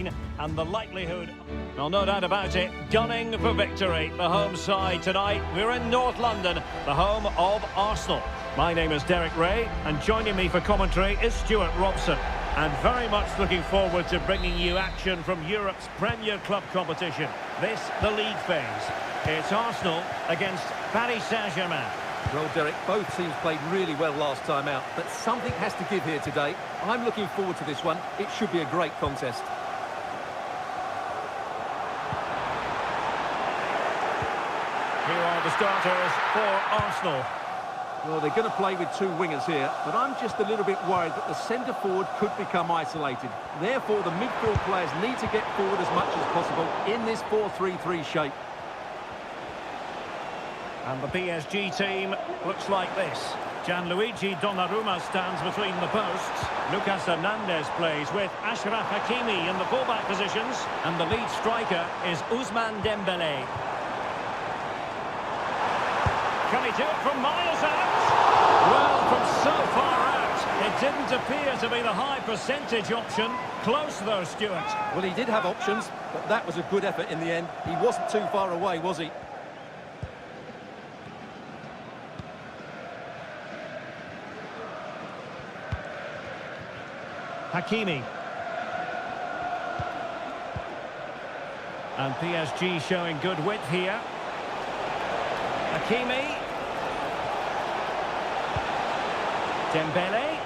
And the likelihood, well, no doubt about it, gunning for victory. The home side tonight, we're in North London, the home of Arsenal. My name is Derek Ray, and joining me for commentary is Stuart Robson. And very much looking forward to bringing you action from Europe's Premier Club competition. This, the league phase. It's Arsenal against Paris Saint-Germain. Well, Derek, both teams played really well last time out, but something has to give here today. I'm looking forward to this one. It should be a great contest. Here are the starters for Arsenal. Well, they're going to play with two wingers here, but I'm just a little bit worried that the centre-forward could become isolated. Therefore, the midfield players need to get forward as much as possible in this 4-3-3 shape. And the PSG team looks like this. Gianluigi Donnarumma stands between the posts. Lucas Hernández plays with Achraf Hakimi in the fullback positions. And the lead striker is Ousmane Dembélé. Can he do it from miles out? Well, from so far out, it didn't appear to be the high percentage option. Close though, Stuart. Well, he did have options, but that was a good effort in the end. He wasn't too far away, was he? Hakimi. And PSG showing good width here. Hakimi. Dembele.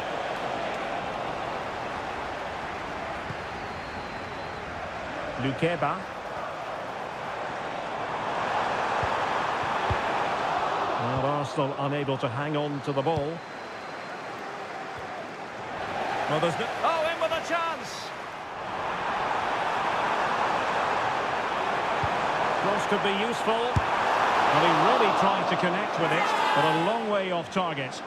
Lukeba. Well, Arsenal unable to hang on to the ball. Well, there's no... Oh, in with a chance! Cross could be useful. Well, he really tried to connect with it, but a long way off target.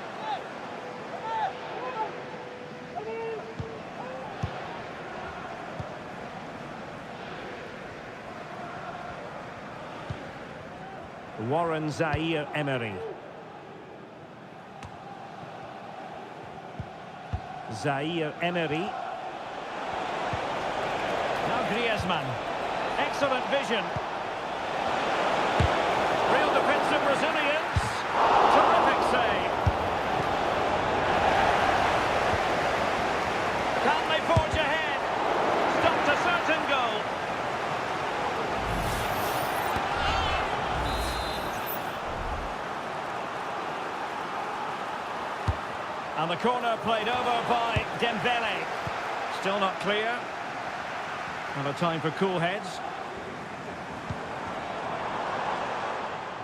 Warren Zaïre-Emery. Zaïre-Emery. Now Griezmann. Excellent vision. Real defensive Brazilians. Terrific save. Can they forge ahead? Stopped a certain goal. And the corner played over by Dembele. Still not clear. And a time for cool heads.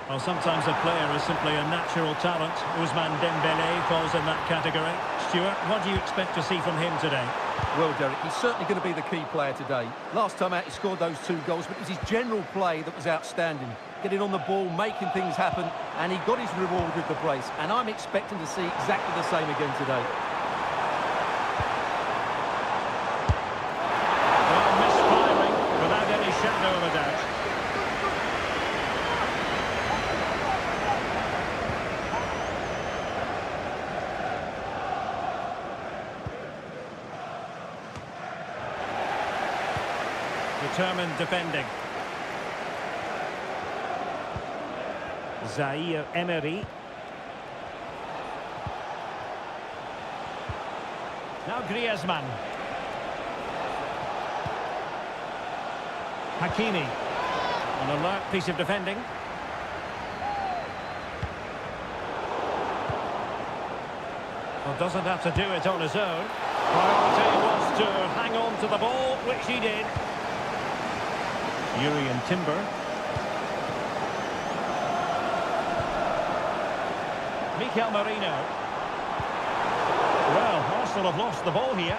Well, sometimes a player is simply a natural talent. Ousmane Dembele falls in that category. Stuart, what do you expect to see from him today? Well, Derek, he's certainly going to be the key player today. Last time out, he scored those 2 goals, but it was his general play that was outstanding. Getting on the ball, making things happen, and he got his reward with the brace. And I'm expecting to see exactly the same again today. Well, misfiring without any shadow of a doubt. Determined defending. Zaïre-Emery. Now Griezmann. Hakimi. An alert piece of defending. Well, doesn't have to do it on his own. Priority was to hang on to the ball, which he did. Urian Timber. Mikel Merino. Well, Arsenal have lost the ball here.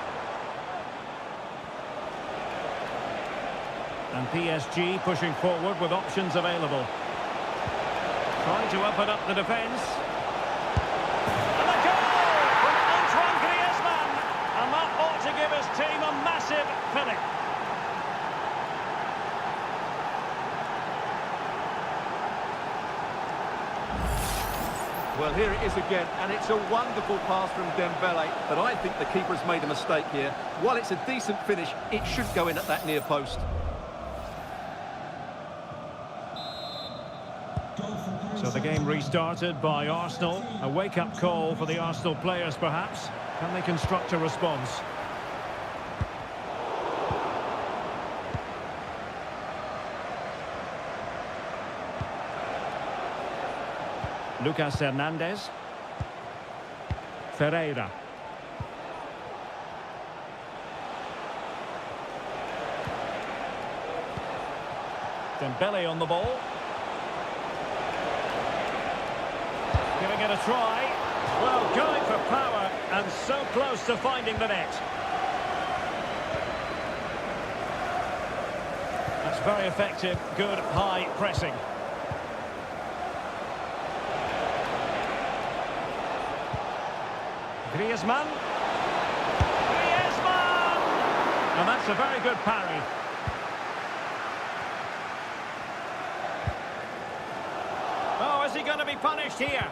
And PSG pushing forward with options available. Trying to open up the defence. And a goal from Antoine Griezmann. And that ought to give his team a massive fillip. Well, here it is again, and it's a wonderful pass from Dembele, but I think the keeper has made a mistake here. While it's a decent finish, it should go in at that near post. So the game restarted by Arsenal. A wake-up call for the Arsenal players, perhaps. Can they construct a response? Lucas Hernández. Ferreira. Dembele on the ball. Giving it a try. Well, going for power and so close to finding the net. That's very effective. Good high pressing. Griezmann. Griezmann! And that's a very good parry. Oh, is he going to be punished here?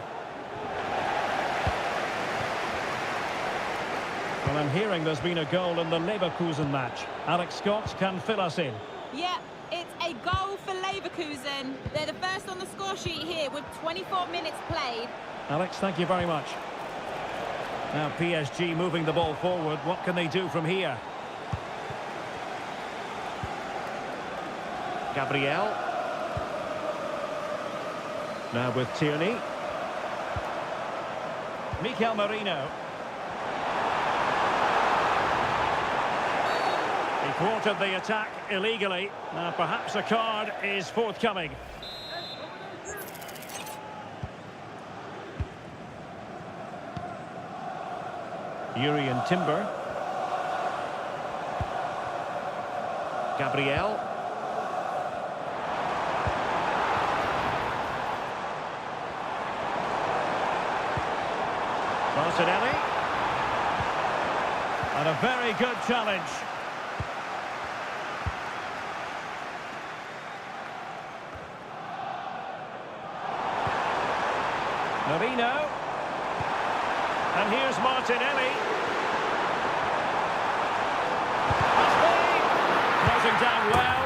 Well, I'm hearing there's been a goal in the Leverkusen match. Alex Scott can fill us in. Yeah, it's a goal for Leverkusen. They're the first on the score sheet here with 24 minutes played. Alex, thank you very much. Now PSG moving the ball forward. What can they do from here? Gabriel. Now with Tierney. Mikel Merino. He thwarted the attack illegally. Now perhaps a card is forthcoming. Yuri and Timber. Gabriel. Martinelli. And a very good challenge. Merino. And here's Martinelli. Closing down well.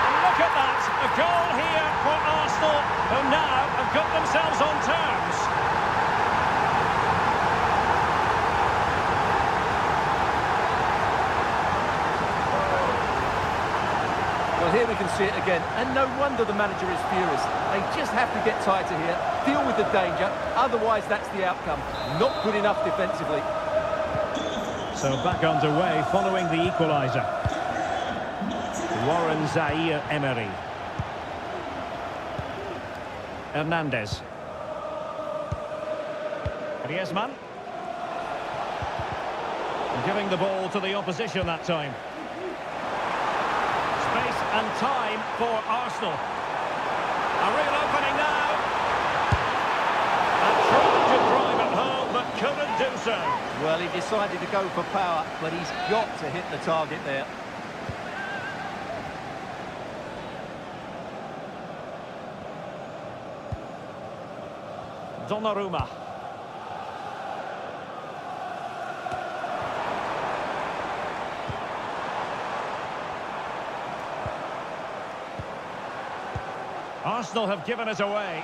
And look at that. A goal here for Arsenal, who now have got themselves on terms. Well, here we can see it again, and no wonder the manager is furious. They just have to get tighter here, deal with the danger, otherwise that's the outcome. Not good enough defensively. So back underway following the equaliser. Warren Zaïre-Emery. Hernández. Griezmann. Giving the ball to the opposition that time. Space and time for Arsenal. A real opening now. And tried to drive it home, but couldn't do so. Well, he decided to go for power, but he's got to hit the target there. Donnarumma. Arsenal have given it away.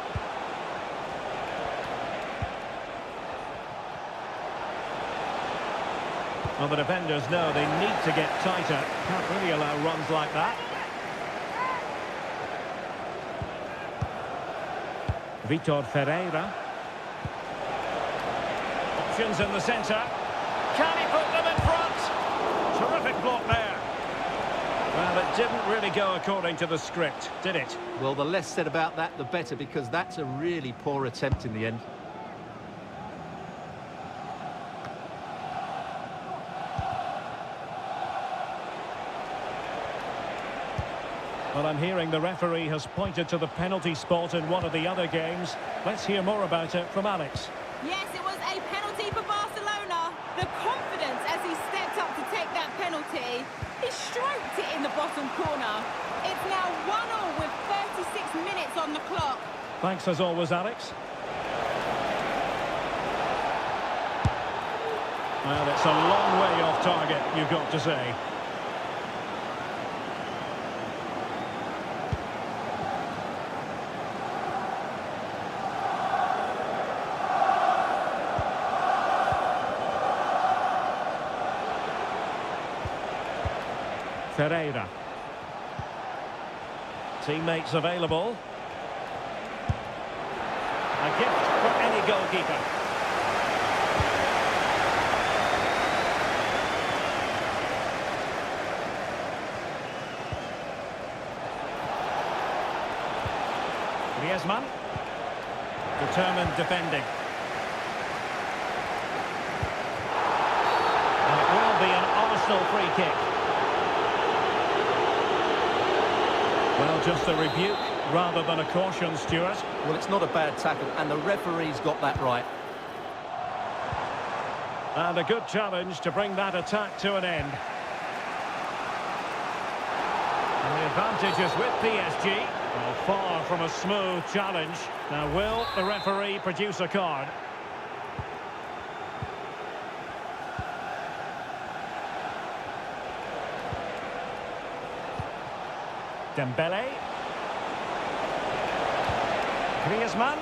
Well, the defenders know they need to get tighter. Can't really allow runs like that. Vitor Ferreira. Options in the centre. Can he put them in front? Terrific block there. Well, it didn't really go according to the script, did it? Well, the less said about that, the better, because that's a really poor attempt in the end. Well, I'm hearing the referee has pointed to the penalty spot in one of the other games. Let's hear more about it from Alex. Yes, it was a penalty for Barcelona. The confidence as he stepped up to take that penalty. He stroked it in the bottom corner. It's now 1-1 with 36 minutes on the clock. Thanks as always, Alex. Well, it's a long way off target, you've got to say. Pereira. Teammates available. A gift for any goalkeeper. Griezmann. Determined defending. And it will be an Arsenal free kick. Well, just a rebuke rather than a caution, Stuart. Well, it's not a bad tackle, and the referee's got that right. And a good challenge to bring that attack to an end. And the advantage is with PSG. Well, far from a smooth challenge. Now, will the referee produce a card? Dembele. Griezmann.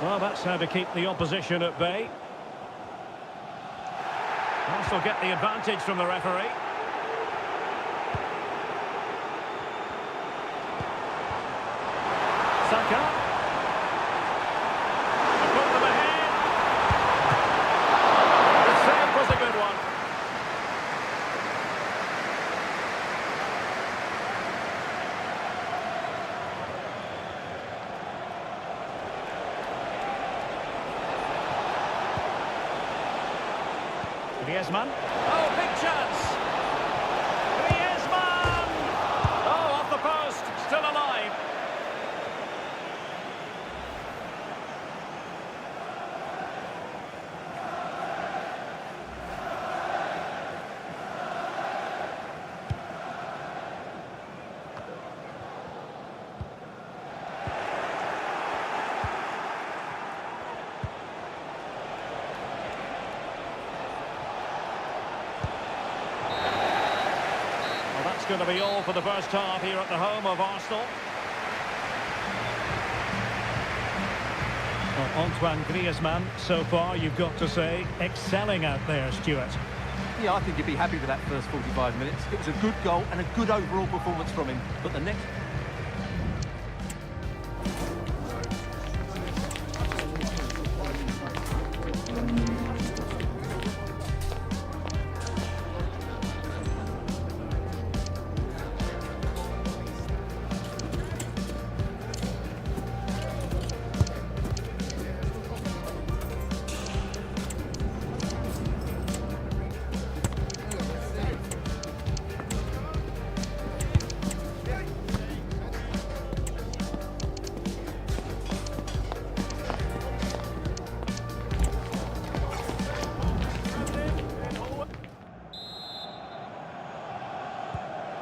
Well, that's how to keep the opposition at bay. Also get the advantage from the referee. Saka. They put them ahead. The save was a good one. Griezmann. Oh, big chance. Griezmann! Oh, off the post. Still alive. Going to be all for the first half here at the home of Arsenal. Well, Antoine Griezmann, so far, you've got to say, excelling out there, Stuart. Yeah, I think you'd be happy with that first 45 minutes. It was a good goal and a good overall performance from him. But the next...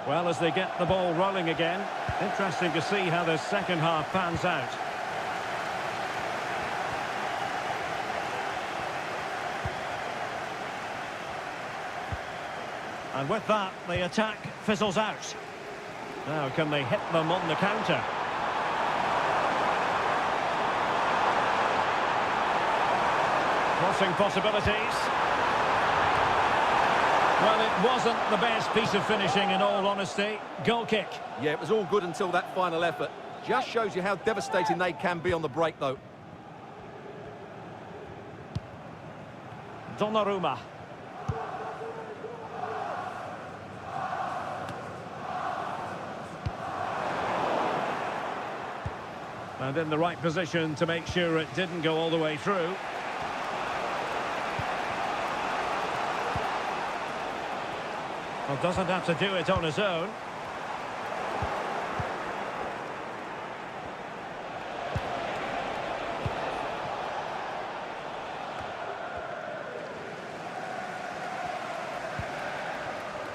Well, as they get the ball rolling again, interesting to see how the second half pans out. And with that, the attack fizzles out. Now, can they hit them on the counter? Crossing possibilities. Well, it wasn't the best piece of finishing, in all honesty. Goal kick. Yeah, it was all good until that final effort. Just shows you how devastating they can be on the break, though. Donnarumma. And in the right position to make sure it didn't go all the way through. Well, doesn't have to do it on his own.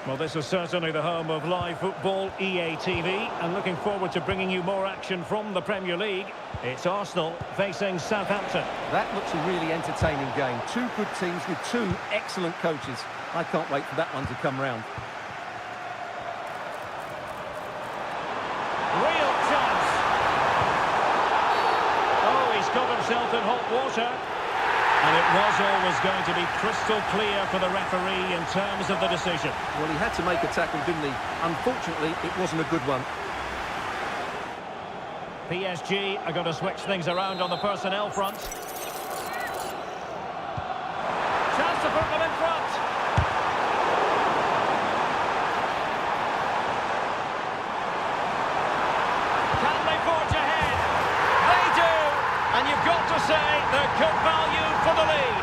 Well, this is certainly the home of live football, EA TV, and looking forward to bringing you more action from the Premier League. It's Arsenal facing Southampton. That looks a really entertaining game. Two good teams with two excellent coaches. I can't wait for that one to come round. Real chance. Oh, he's got himself in hot water. And it was always going to be crystal clear for the referee in terms of the decision. Well, he had to make a tackle, didn't he? Unfortunately, it wasn't a good one. PSG are going to switch things around on the personnel front. Chance to put them in front. Can they forge ahead? They do! And you've got to say they're good value for the lead.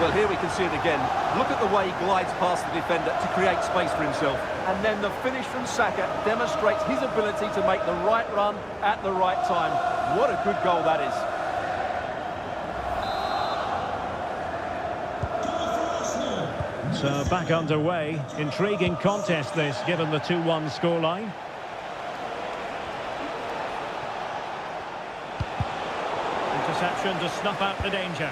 Well, here we can see it again. Look at the way he glides past the defender to create space for himself. And then the finish from Saka demonstrates his ability to make the right run at the right time. What a good goal that is. So back underway. Intriguing contest this, given the 2-1 scoreline. Interception to snuff out the danger.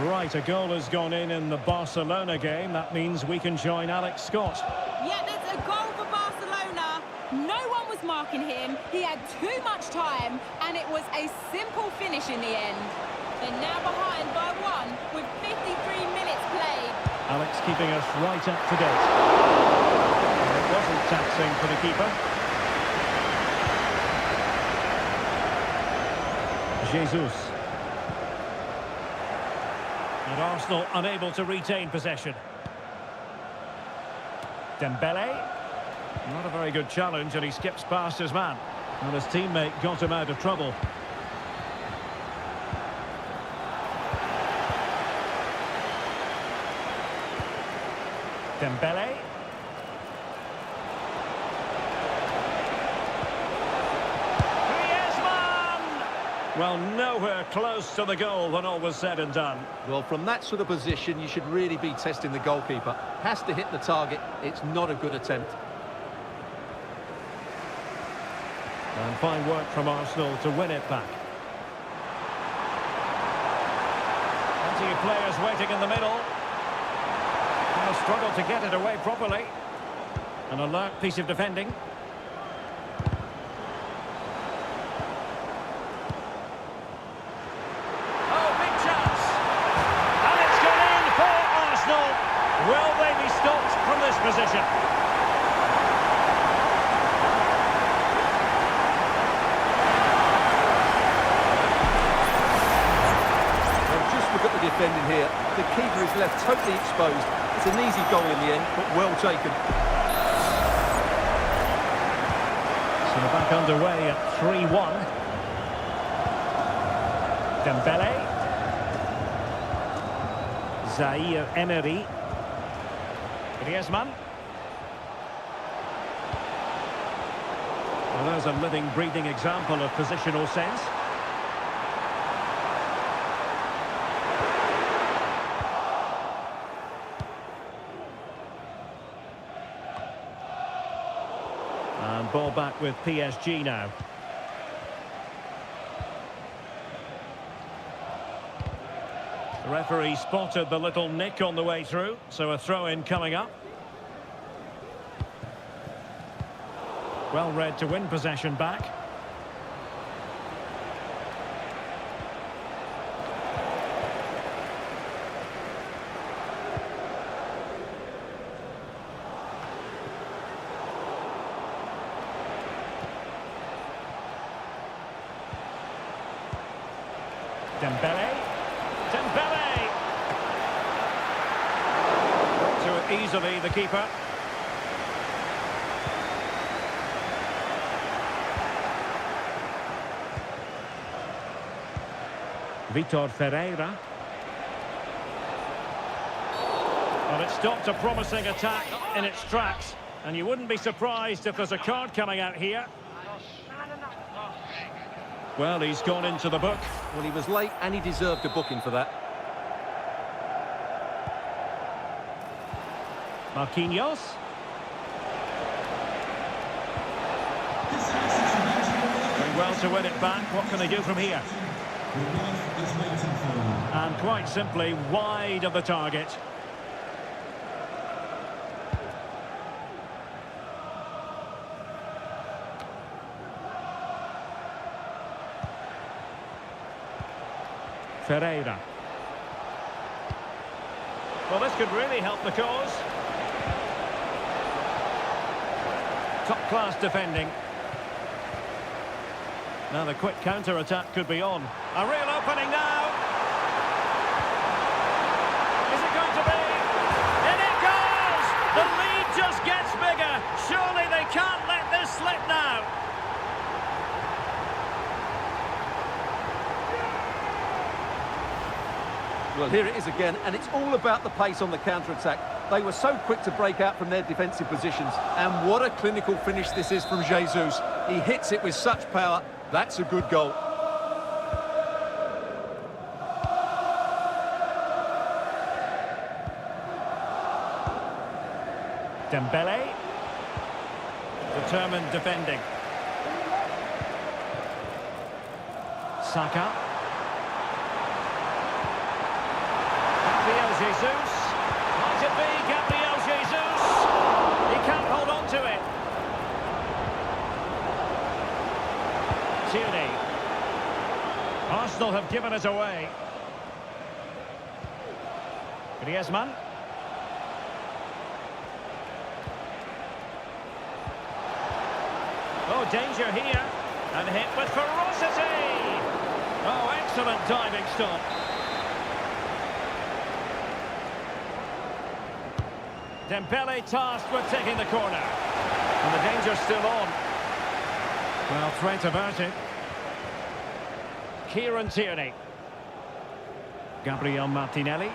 Right, a goal has gone in the Barcelona game. That means we can join Alex Scott. Yeah, that's a goal for Barcelona. No one was marking him. He had too much time, and it was a simple finish in the end. They're now behind by one with 53 minutes played. Alex keeping us right up to date. It wasn't taxing for the keeper. Jesus. And Arsenal unable to retain possession. Dembele. Not a very good challenge, and he skips past his man. And his teammate got him out of trouble. Dembele. Griezmann! Well, nowhere close to the goal when all was said and done. Well, from that sort of position, you should really be testing the goalkeeper. Has to hit the target. It's not a good attempt. And fine work from Arsenal to win it back. Plenty of players waiting in the middle. And a struggle to get it away properly. An alert piece of defending. Oh, big chance! And it's gone in for Arsenal. Will they be stopped from this position? Look at the defending here. The keeper is left totally exposed. It's an easy goal in the end, but well taken. So back underway at 3-1. Dembele. Zaire Emery. Griezmann. Well, there's a living, breathing example of positional sense. And ball back with PSG now. The referee spotted the little nick on the way through, so a throw-in coming up. Well read to win possession back. Dembele. Dembele! To it easily, the keeper. Vitor Ferreira. Well, it stopped a promising attack in its tracks, And you wouldn't be surprised if there's a card coming out here. Well, he's gone into the book. Well, he was late and he deserved a booking for that. Marquinhos. Doing well to win it back. What can they do from here? And quite simply, wide of the target. Ferreira. Well, this could really help the cause. Top-class defending. Now the quick counter-attack could be on. A real opening now. Is it going to be? And it goes! The lead just gets bigger. Surely they can't let this slip now. Well, here it is again, and it's all about the pace on the counter-attack. They were so quick to break out from their defensive positions, and what a clinical finish this is from Jesus. He hits it with such power. That's a good goal. Dembele. Determined defending. Saka. Gabriel Jesus. Might it be Gabriel Jesus? He can't hold on to it. Tierney. Arsenal have given it away. Griezmann. Oh, danger here. And hit with ferocity. Oh, excellent diving stop. Dembele tasked with taking the corner. And the danger's still on. Well, threat averted. Kieran Tierney. Gabriel Martinelli.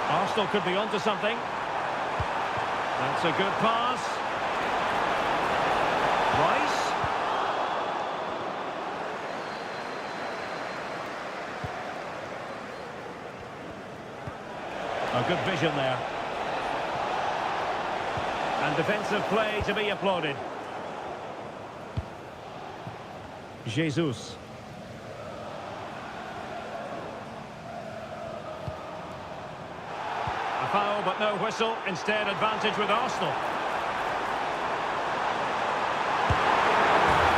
Arsenal could be onto something. That's a good pass. Rice. A good vision there. And defensive play to be applauded. Jesus. A foul, but no whistle. Instead, advantage with Arsenal.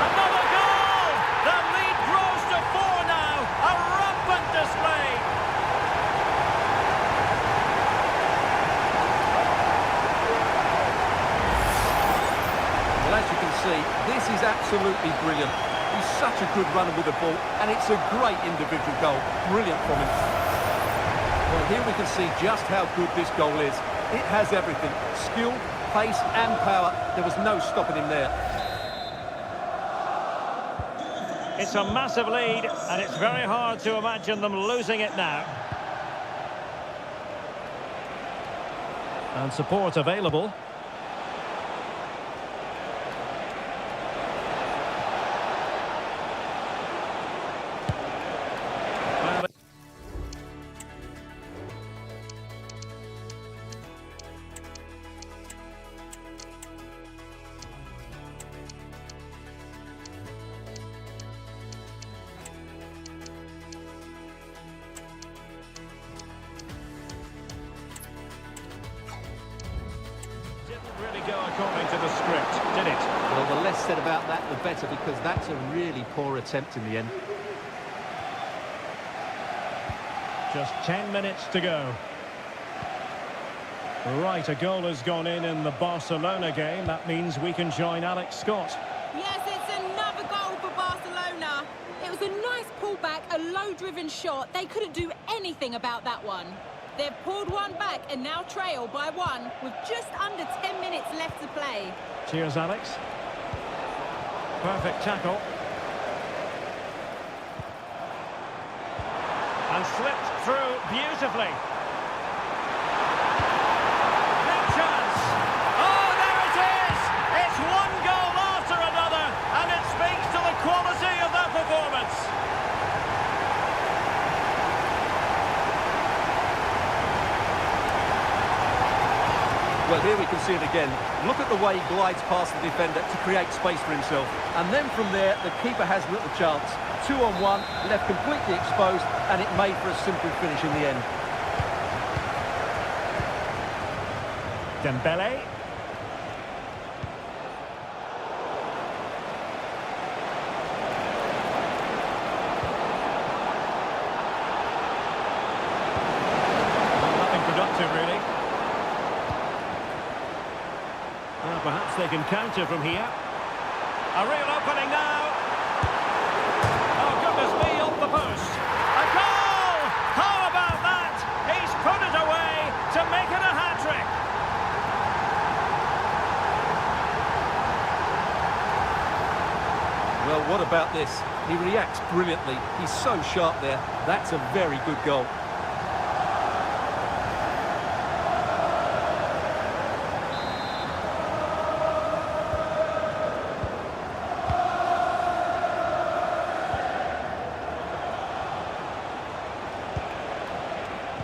Another goal! The lead grows to 4 now. A rampant display. Well, as you can see, this is absolutely brilliant. He's such a good runner with the ball, and it's a great individual goal. Brilliant from him. Well, here we can see just how good this goal is. It has everything. Skill, pace and power. There was no stopping him there. It's a massive lead, and it's very hard to imagine them losing it now. And support available. Really go according to the script, did it? Well, the less said about that, the better, because that's a really poor attempt in the end. Just 10 minutes to go. Right, a goal has gone in the Barcelona game. That means we can join Alex Scott. Yes, it's another goal for Barcelona. It was a nice pullback, a low-driven shot. They couldn't do anything about that one. They've pulled one back and now trail by 1 with just under 10 minutes left to play. Cheers, Alex. Perfect tackle. And slipped through beautifully. Big chance. here we can see it again. Look at the way he glides past the defender to create space for himself. And then from there, the keeper has little chance. 2-on-1, left completely exposed, and it made for a simple finish in the end. Dembele. Nothing productive, really. Well, perhaps they can counter from here. A real opening now. Oh, goodness me, off the post. A goal! How about that? He's put it away to make it a hat-trick. Well, what about this? He reacts brilliantly. He's so sharp there. That's a very good goal.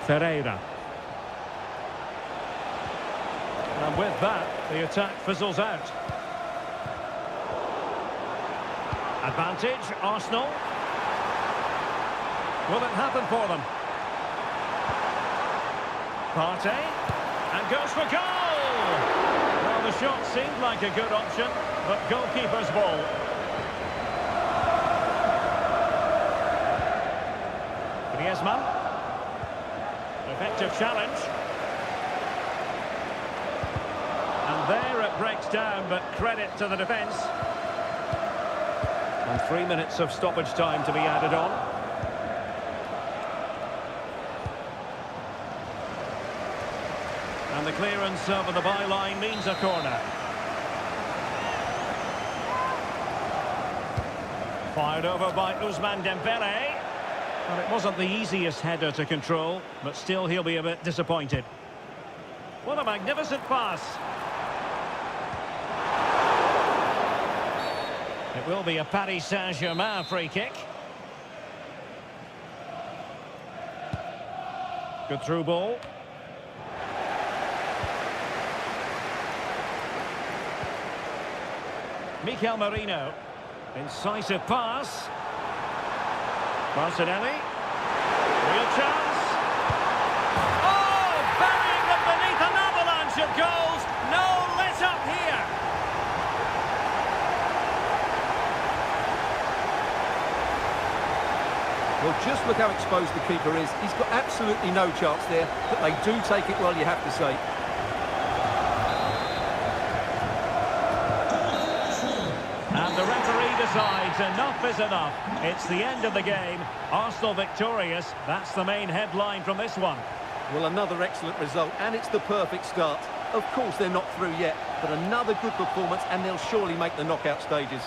Ferreira. And with that, the attack fizzles out. Advantage, Arsenal. Will it happen for them? Partey. And goes for goal! Well, the shot seemed like a good option, but goalkeeper's ball. Griezmann. Effective challenge. And there it breaks down, but credit to the defence. And 3 minutes of stoppage time to be added on. And the clearance over the byline means a corner. Fired over by Ousmane Dembele. Well, it wasn't the easiest header to control, but still he'll be a bit disappointed. What a magnificent pass. It will be a Paris Saint-Germain free kick. Good through ball. Mikel Merino. Incisive pass. Martinelli. Real chance. Oh, burying them beneath an avalanche of goals. No let up here. Well, just look how exposed the keeper is. He's got absolutely no chance there, but they do take it well, you have to say. And the referee decides enough is enough. It's the end of the game. Arsenal victorious. That's the main headline from this one. Well, another excellent result, and it's the perfect start. Of course, they're not through yet, but another good performance, and they'll surely make the knockout stages.